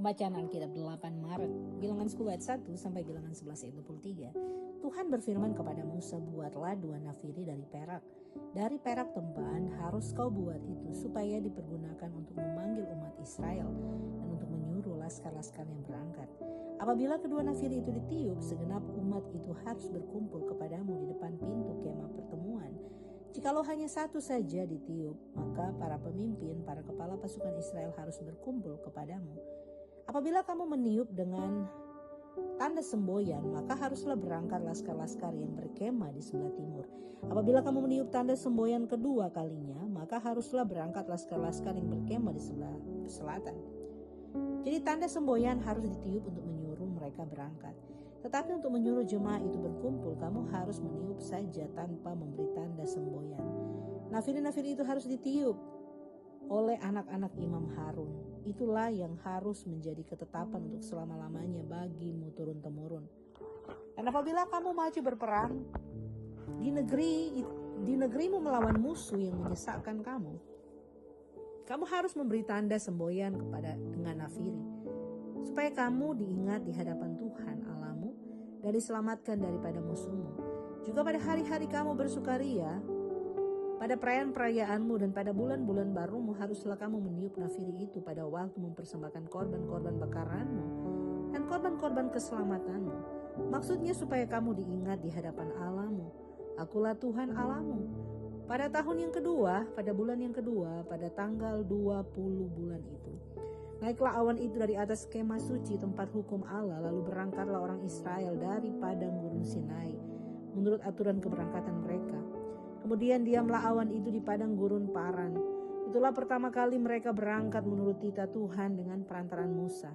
Pembacaan Alkitab 8 Maret, bilangan 10 ayat 1 sampai bilangan 11 ayat 23. Tuhan berfirman kepada Musa, buatlah 2 nafiri dari perak. Dari perak tempaan harus kau buat itu supaya dipergunakan untuk memanggil umat Israel dan untuk menyuruh laskar-laskar yang berangkat. Apabila kedua nafiri itu ditiup, segenap umat itu harus berkumpul kepadamu di depan pintu kemah pertemuan. Jikalau hanya satu saja ditiup, maka para pemimpin, para kepala pasukan Israel harus berkumpul kepadamu. Apabila kamu meniup dengan tanda semboyan, maka haruslah berangkat laskar-laskar yang berkemah di sebelah timur. Apabila kamu meniup tanda semboyan kedua kalinya, maka haruslah berangkat laskar-laskar yang berkemah di sebelah selatan. Jadi tanda semboyan harus ditiup untuk menyuruh mereka berangkat. Tetapi untuk menyuruh jemaah itu berkumpul, kamu harus meniup saja tanpa memberi tanda semboyan. Nafiri-nafiri itu harus ditiup oleh anak-anak Imam Harun. Itulah yang harus menjadi ketetapan untuk selama-lamanya bagimu turun-temurun. Dan apabila kamu maju berperang di negerimu melawan musuh yang menyesakkan kamu harus memberi tanda semboyan dengan nafiri, supaya kamu diingat di hadapan Tuhan Allahmu dan diselamatkan daripada musuhmu. Juga pada hari-hari kamu bersukaria, pada perayaan-perayaanmu dan pada bulan-bulan barumu haruslah kamu meniup nafiri itu pada waktu mempersembahkan korban-korban bakaranmu dan korban-korban keselamatanmu. Maksudnya supaya kamu diingat di hadapan Allahmu. Akulah Tuhan Allahmu. Pada tahun yang kedua, pada bulan yang kedua, pada tanggal 20 bulan itu, naiklah awan itu dari atas kemah suci tempat hukum Allah, lalu berangkatlah orang Israel dari padang gurun Sinai menurut aturan keberangkatan mereka. Kemudian diamlah awan itu di padang gurun Paran. Itulah pertama kali mereka berangkat menurut titah Tuhan dengan perantaran Musa.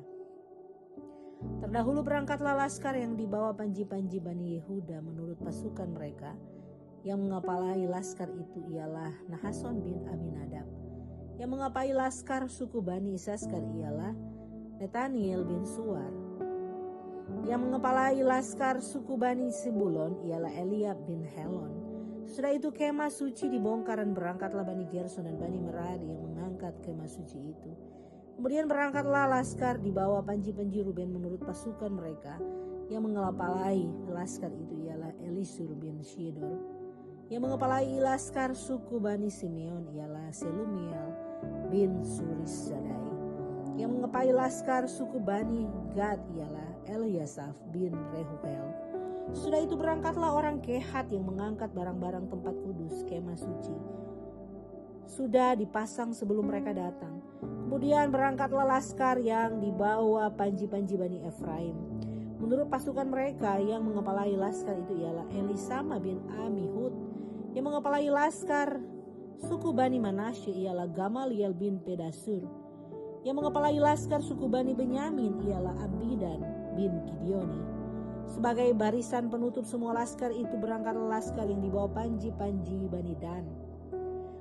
Terdahulu berangkatlah laskar yang dibawa panji-panji Bani Yehuda menurut pasukan mereka. Yang mengepalai laskar itu ialah Nahason bin Aminadab. Yang mengepai laskar suku Bani Isaskar ialah Netaniel bin Suar. Yang mengepalai laskar suku Bani Sibulon ialah Eliab bin Helon. Setelah itu kemah suci dibongkar dan berangkatlah Bani Gerson dan Bani Merari yang mengangkat kemah suci itu. Kemudian berangkatlah laskar di bawah panji-panji Ruben menurut pasukan mereka. Yang mengepalai laskar itu ialah Elisur bin Shedor. Yang mengepalai laskar suku Bani Simeon ialah Selumiel bin Surissadai. Yang mengepai laskar suku Bani Gad ialah Eliasaf bin Rehuel. Sudah itu berangkatlah orang Kehat yang mengangkat barang-barang tempat kudus kemah suci. Sudah dipasang sebelum mereka datang. Kemudian berangkatlah laskar yang dibawa panji-panji Bani Efraim. Menurut pasukan mereka, yang mengepalai laskar itu ialah Elisama bin Amihud. Yang mengepalai laskar suku Bani Manasye ialah Gamaliel bin Pedasur. Yang mengepalai laskar suku Bani Benyamin ialah Abidan bin Gideoni. Sebagai barisan penutup semua laskar itu berangkatlah laskar yang dibawa panji-panji Bani Dan.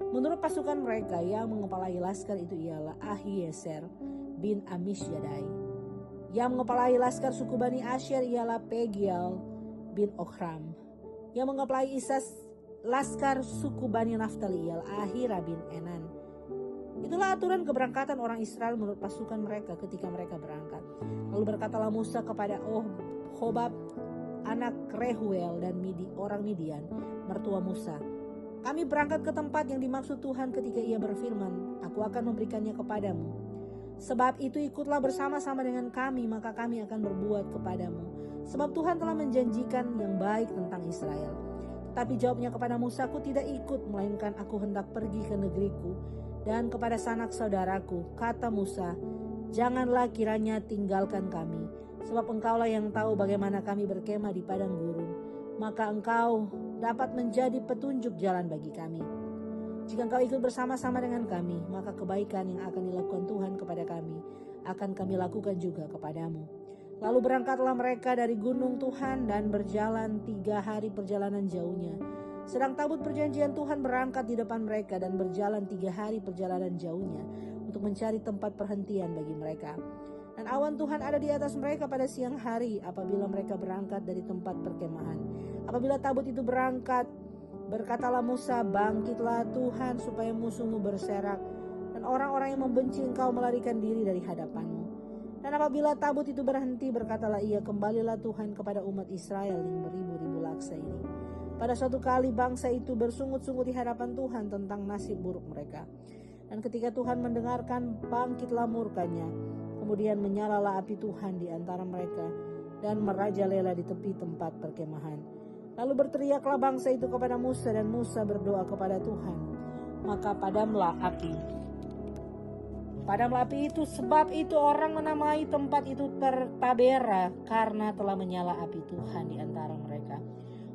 Menurut pasukan mereka, yang mengepalai laskar itu ialah Ahieser bin Amishyadai. Yang mengepalai laskar suku Bani Asher ialah Pegiel bin Okram. Yang mengepalai laskar suku Bani Naftali ialah Ahira bin Enan. Itulah aturan keberangkatan orang Israel menurut pasukan mereka ketika mereka berangkat. Lalu berkatalah Musa kepada Hobab, anak Rehuel dan orang Midian, mertua Musa, kami berangkat ke tempat yang dimaksud Tuhan ketika ia berfirman, aku akan memberikannya kepadamu. Sebab itu ikutlah bersama-sama dengan kami, maka kami akan berbuat kepadamu. Sebab Tuhan telah menjanjikan yang baik tentang Israel. Tapi jawabnya kepada Musa, aku tidak ikut, melainkan aku hendak pergi ke negeriku dan kepada sanak saudaraku. Kata Musa, janganlah kiranya tinggalkan kami, sebab engkaulah yang tahu bagaimana kami berkemah di padang gurun. Maka engkau dapat menjadi petunjuk jalan bagi kami. Jika engkau ikut bersama-sama dengan kami, maka kebaikan yang akan dilakukan Tuhan kepada kami akan kami lakukan juga kepadamu. Lalu berangkatlah mereka dari gunung Tuhan dan berjalan 3 hari perjalanan jauhnya. Sedang tabut perjanjian Tuhan berangkat di depan mereka dan berjalan 3 hari perjalanan jauhnya untuk mencari tempat perhentian bagi mereka. Dan awan Tuhan ada di atas mereka pada siang hari apabila mereka berangkat dari tempat perkemahan. Apabila tabut itu berangkat, berkatalah Musa, bangkitlah Tuhan supaya musuhmu berserak dan orang-orang yang membenci engkau melarikan diri dari hadapanmu. Dan apabila tabut itu berhenti, berkatalah ia, kembalilah Tuhan kepada umat Israel yang beribu-ribu laksa ini. Pada suatu kali bangsa itu bersungut-sungut di hadapan Tuhan tentang nasib buruk mereka. Dan ketika Tuhan mendengarkan, bangkitlah murkanya. Kemudian menyalalah api Tuhan di antara mereka dan merajalela di tepi tempat perkemahan. Lalu berteriaklah bangsa itu kepada Musa, dan Musa berdoa kepada Tuhan. Maka padamlah api. Padamlah api itu, sebab itu orang menamai tempat itu Tabera, karena telah menyala api Tuhan di antara mereka.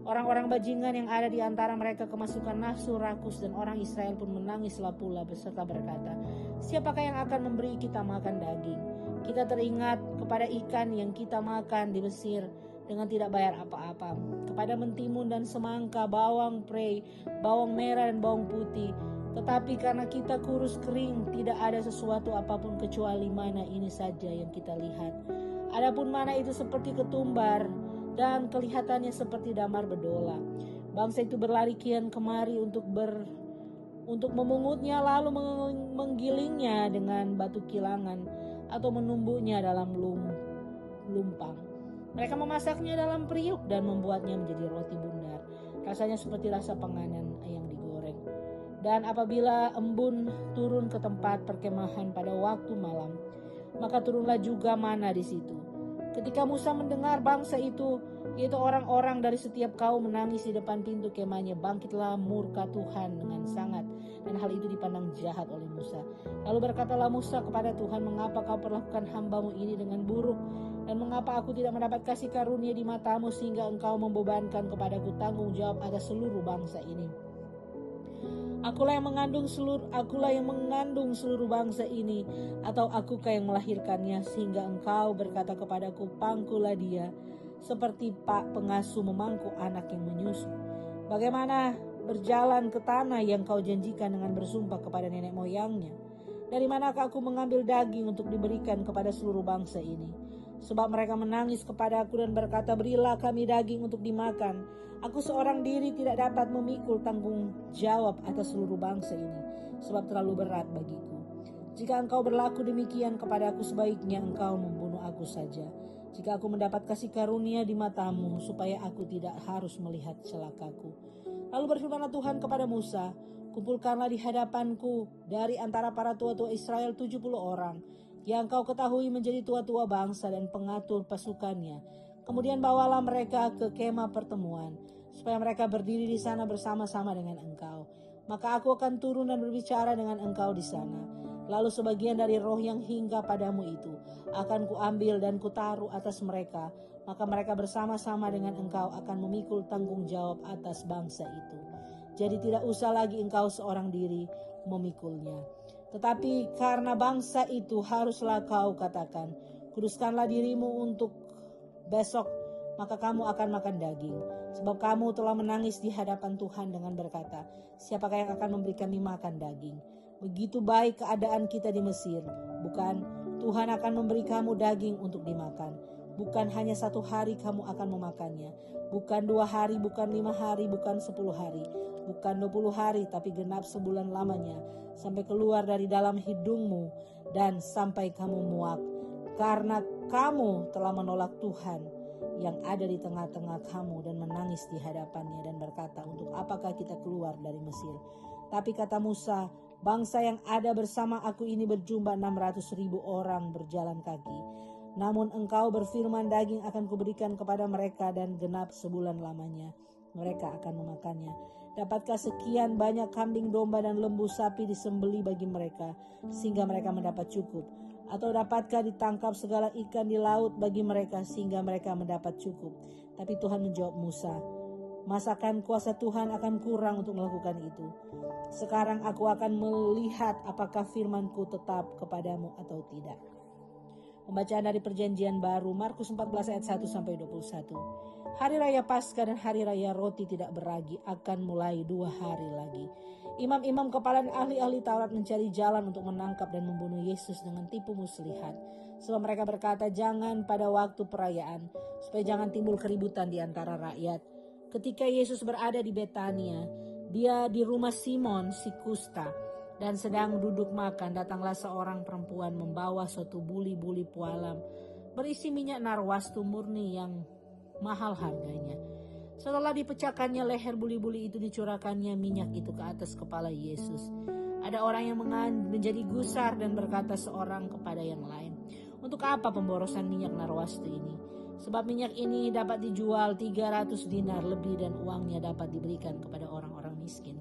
Orang-orang bajingan yang ada di antara mereka kemasukan nafsu rakus, dan orang Israel pun menangislah pula beserta berkata, siapakah yang akan memberi kita makan daging? Kita teringat kepada ikan yang kita makan di Mesir dengan tidak bayar apa-apa, kepada mentimun dan semangka, bawang prei, bawang merah dan bawang putih. Tetapi karena kita kurus kering, tidak ada sesuatu apapun kecuali mana ini saja yang kita lihat. Adapun mana itu seperti ketumbar, dan kelihatannya seperti damar bedola. Bangsa itu berlari kian kemari untuk memungutnya, lalu menggilingnya dengan batu kilangan atau menumbuknya dalam lumpang. Mereka memasaknya dalam periuk dan membuatnya menjadi roti bundar. Rasanya seperti rasa panganan yang digoreng. Dan apabila embun turun ke tempat perkemahan pada waktu malam, maka turunlah juga mana di situ. Ketika Musa mendengar bangsa itu, yaitu orang-orang dari setiap kaum menangis di depan pintu kemahnya, bangkitlah murka Tuhan dengan sangat, dan hal itu dipandang jahat oleh Musa. Lalu berkatalah Musa kepada Tuhan, mengapa kau perlakukan hambamu ini dengan buruk? Dan mengapa aku tidak mendapat kasih karunia di matamu sehingga engkau membebankan kepadaku tanggung jawab atas seluruh bangsa ini? Akulah yang mengandung seluruh bangsa ini, atau akukah yang melahirkannya, sehingga engkau berkata kepadaku, pangkulah dia, seperti pak pengasuh memangku anak yang menyusu. Bagaimana berjalan ke tanah yang kau janjikan dengan bersumpah kepada nenek moyangnya? Dari manakah aku mengambil daging untuk diberikan kepada seluruh bangsa ini? Sebab mereka menangis kepadaku dan berkata, berilah kami daging untuk dimakan. Aku seorang diri tidak dapat memikul tanggung jawab atas seluruh bangsa ini, sebab terlalu berat bagiku. Jika engkau berlaku demikian kepadaku, sebaiknya engkau membunuh aku saja. Jika aku mendapat kasih karunia di matamu, supaya aku tidak harus melihat celakaku. Lalu berfirmanlah Tuhan kepada Musa, kumpulkanlah di hadapanku dari antara para tua-tua Israel 70 orang, yang kau ketahui menjadi tua-tua bangsa dan pengatur pasukannya. Kemudian bawalah mereka ke kemah pertemuan, supaya mereka berdiri di sana bersama-sama dengan engkau. Maka aku akan turun dan berbicara dengan engkau di sana. Lalu sebagian dari roh yang hingga padamu itu akan kuambil dan kutaruh atas mereka. Maka mereka bersama-sama dengan engkau akan memikul tanggung jawab atas bangsa itu. Jadi tidak usah lagi engkau seorang diri memikulnya. Tetapi karena bangsa itu haruslah kau katakan, kuduskanlah dirimu untuk besok, maka kamu akan makan daging. Sebab kamu telah menangis di hadapan Tuhan dengan berkata, siapakah yang akan memberi kami makan daging? Begitu baik keadaan kita di Mesir, bukan? Tuhan akan memberi kamu daging untuk dimakan. Bukan hanya 1 hari kamu akan memakannya, bukan 2 hari, bukan 5 hari, bukan 10 hari, bukan 20 hari, tapi genap sebulan lamanya, sampai keluar dari dalam hidungmu dan sampai kamu muak. Karena kamu telah menolak Tuhan yang ada di tengah-tengah kamu dan menangis di hadapannya dan berkata, untuk apakah kita keluar dari Mesir? Tapi kata Musa, bangsa yang ada bersama aku ini berjumlah 600.000 orang berjalan kaki. Namun engkau berfirman, daging akan kuberikan kepada mereka dan genap sebulan lamanya mereka akan memakannya. Dapatkah sekian banyak kambing domba dan lembu sapi disembeli bagi mereka sehingga mereka mendapat cukup? Atau dapatkah ditangkap segala ikan di laut bagi mereka sehingga mereka mendapat cukup? Tapi Tuhan menjawab Musa, masakan kuasa Tuhan akan kurang untuk melakukan itu? Sekarang aku akan melihat apakah firmanku tetap kepadamu atau tidak. Pembacaan dari Perjanjian Baru, Markus 14 ayat 1-21. Hari Raya Paskah dan Hari Raya Roti Tidak Beragi akan mulai 2 hari lagi. Imam-imam kepala dan ahli-ahli Taurat mencari jalan untuk menangkap dan membunuh Yesus dengan tipu muslihat. Sebab mereka berkata, jangan pada waktu perayaan, supaya jangan timbul keributan di antara rakyat. Ketika Yesus berada di Betania, dia di rumah Simon si kusta. Dan sedang duduk makan, datanglah seorang perempuan membawa suatu buli-buli pualam berisi minyak narwastu murni yang mahal harganya. Setelah dipecahkannya leher buli-buli itu, dicurahkannya minyak itu ke atas kepala Yesus. Ada orang yang menjadi gusar dan berkata seorang kepada yang lain, "Untuk apa pemborosan minyak narwastu ini? Sebab minyak ini dapat dijual 300 dinar lebih dan uangnya dapat diberikan kepada orang-orang miskin."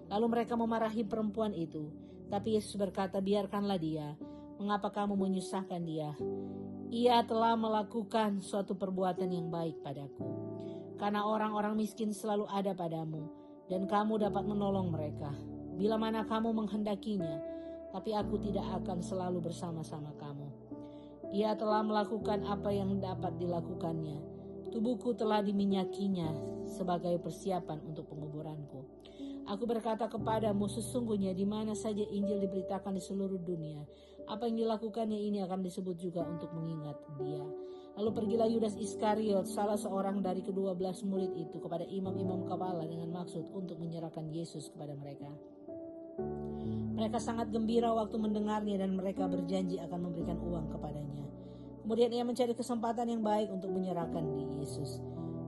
Lalu mereka memarahi perempuan itu. Tapi Yesus berkata, "Biarkanlah dia. Mengapa kamu menyusahkan dia? Ia telah melakukan suatu perbuatan yang baik padaku. Karena orang-orang miskin selalu ada padamu, dan kamu dapat menolong mereka bila mana kamu menghendakinya, tapi aku tidak akan selalu bersama-sama kamu. Ia telah melakukan apa yang dapat dilakukannya. Tubuhku telah diminyakinya sebagai persiapan untuk penguburanku. Aku berkata kepadamu, sesungguhnya di mana saja Injil diberitakan di seluruh dunia, apa yang dilakukannya ini akan disebut juga untuk mengingat dia." Lalu pergilah Yudas Iskariot, salah seorang dari ke-12 murid itu, kepada imam-imam kepala dengan maksud untuk menyerahkan Yesus kepada mereka. Mereka sangat gembira waktu mendengarnya dan mereka berjanji akan memberikan uang kepadanya. Kemudian ia mencari kesempatan yang baik untuk menyerahkan Yesus.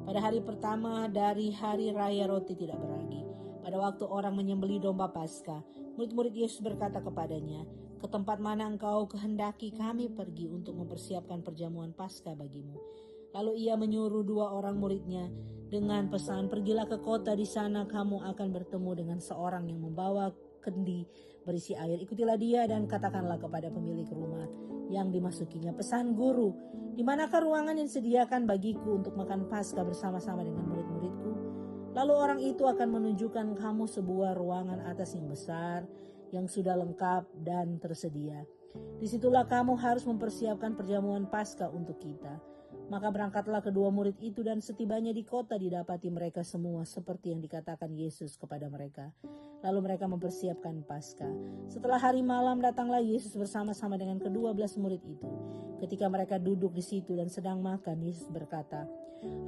Pada hari pertama dari hari raya roti tidak beragi, pada waktu orang menyembelih domba Paskah, murid-murid Yesus berkata kepadanya, "Ke tempat mana engkau kehendaki kami pergi untuk mempersiapkan perjamuan Paskah bagimu?" Lalu ia menyuruh 2 orang muridnya dengan pesan, "Pergilah ke kota, di sana kamu akan bertemu dengan seorang yang membawa kendi berisi air. Ikutilah dia dan katakanlah kepada pemilik rumah yang dimasukinya, 'Pesan Guru, di manakah ruangan yang disediakan bagiku untuk makan Paskah bersama-sama dengan murid-muridku?' Lalu orang itu akan menunjukkan kamu sebuah ruangan atas yang besar, yang sudah lengkap dan tersedia. Disitulah kamu harus mempersiapkan perjamuan Paskah untuk kita." Maka berangkatlah kedua murid itu, dan setibanya di kota didapati mereka semua seperti yang dikatakan Yesus kepada mereka. Lalu mereka mempersiapkan Paskah. Setelah hari malam, datanglah Yesus bersama-sama dengan ke-12 murid itu. Ketika mereka duduk di situ dan sedang makan, Yesus berkata,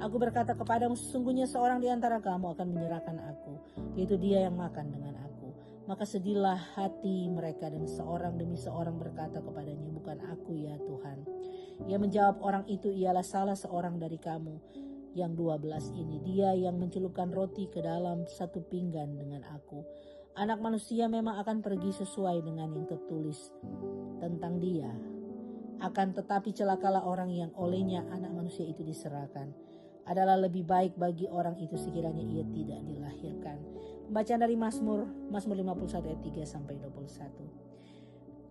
"Aku berkata kepadamu, sesungguhnya seorang di antara kamu akan menyerahkan aku, yaitu dia yang makan dengan aku." Maka sedihlah hati mereka, dan seorang demi seorang berkata kepadanya, "Bukan aku ya Tuhan." Ia menjawab, "Orang itu ialah salah seorang dari kamu yang 12 ini, dia yang mencelupkan roti ke dalam satu pinggan dengan aku. Anak manusia memang akan pergi sesuai dengan yang tertulis tentang dia. Akan tetapi celakalah orang yang olehnya anak manusia itu diserahkan. Adalah lebih baik bagi orang itu sekiranya ia tidak dilahirkan." Pembacaan dari Mazmur 51 ayat 3-21.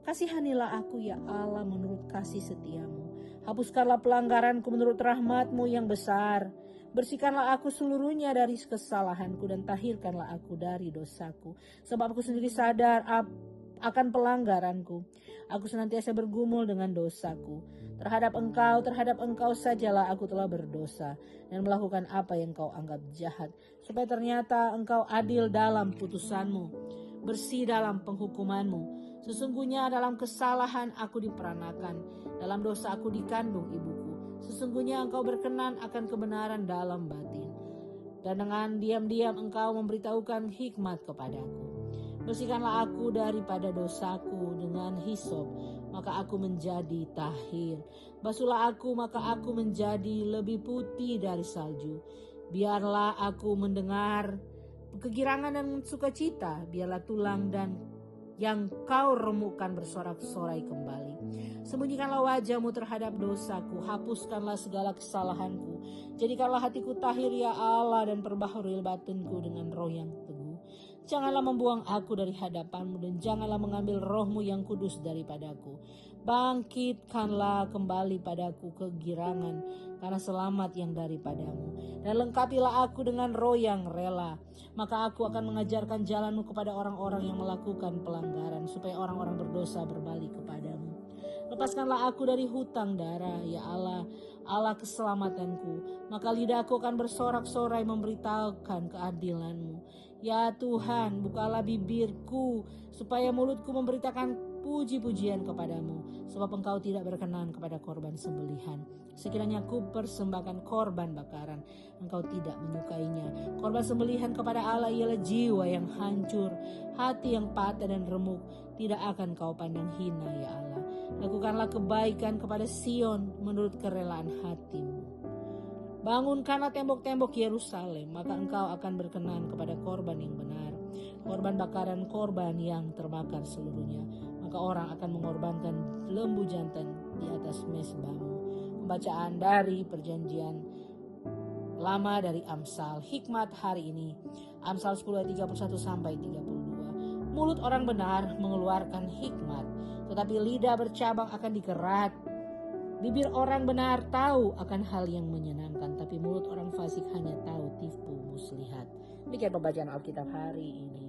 "Kasihanilah aku ya Allah menurut kasih setiamu. Hapuskanlah pelanggaranku menurut rahmatmu yang besar. Bersihkanlah aku seluruhnya dari kesalahanku dan tahirkanlah aku dari dosaku. Sebab aku sendiri sadar akan pelanggaranku. Aku senantiasa bergumul dengan dosaku. Terhadap engkau sajalah aku telah berdosa dan melakukan apa yang kau anggap jahat. Supaya ternyata engkau adil dalam putusanmu, bersih dalam penghukumanmu. Sesungguhnya dalam kesalahan aku diperanakan, dalam dosa aku dikandung ibuku. Sesungguhnya engkau berkenan akan kebenaran dalam batin, dan dengan diam-diam engkau memberitahukan hikmat kepadaku. Bersihkanlah aku daripada dosaku dengan hisop, maka aku menjadi tahir. Basuhlah aku, maka aku menjadi lebih putih dari salju. Biarlah aku mendengar kegirangan dan sukacita, biarlah tulang dan yang kau remukkan bersorak-sorai kembali. Sembunyikanlah wajahmu terhadap dosaku, hapuskanlah segala kesalahanku. Jadikanlah hatiku tahir ya Allah, dan perbaharui batinku dengan roh yang teguh. Janganlah membuang aku dari hadapanmu, dan janganlah mengambil rohmu yang kudus daripadaku. Bangkitkanlah kembali padaku kegirangan karena selamat yang daripadamu, dan lengkapilah aku dengan roh yang rela. Maka aku akan mengajarkan jalanmu kepada orang-orang yang melakukan pelanggaran, supaya orang-orang berdosa berbalik kepadamu. Lepaskanlah aku dari hutang darah, ya Allah, Allah keselamatanku. Maka lidahku akan bersorak-sorai memberitahukan keadilanmu. Ya Tuhan, bukalah bibirku, supaya mulutku memberitakan puji-pujian kepadamu, sebab engkau tidak berkenan kepada korban sembelihan. Sekiranya ku persembahkan korban bakaran, engkau tidak menyukainya. Korban sembelihan kepada Allah ialah jiwa yang hancur, hati yang patah dan remuk, tidak akan kau pandang hina ya Allah. Lakukanlah kebaikan kepada Sion menurut kerelaan hatimu. Bangunkanlah tembok-tembok Yerusalem, maka engkau akan berkenan kepada korban yang benar. Korban bakaran korban yang terbakar seluruhnya, maka orang akan mengorbankan lembu jantan di atas mezbahmu. Pembacaan dari perjanjian lama dari Amsal. Hikmat hari ini, Amsal 10 ayat 31 sampai 32. Mulut orang benar mengeluarkan hikmat, tetapi lidah bercabang akan dikerat. Bibir orang benar tahu akan hal yang menyenangkan, tapi mulut orang fasik hanya tahu tipu muslihat. Demikian pembacaan Alkitab hari ini.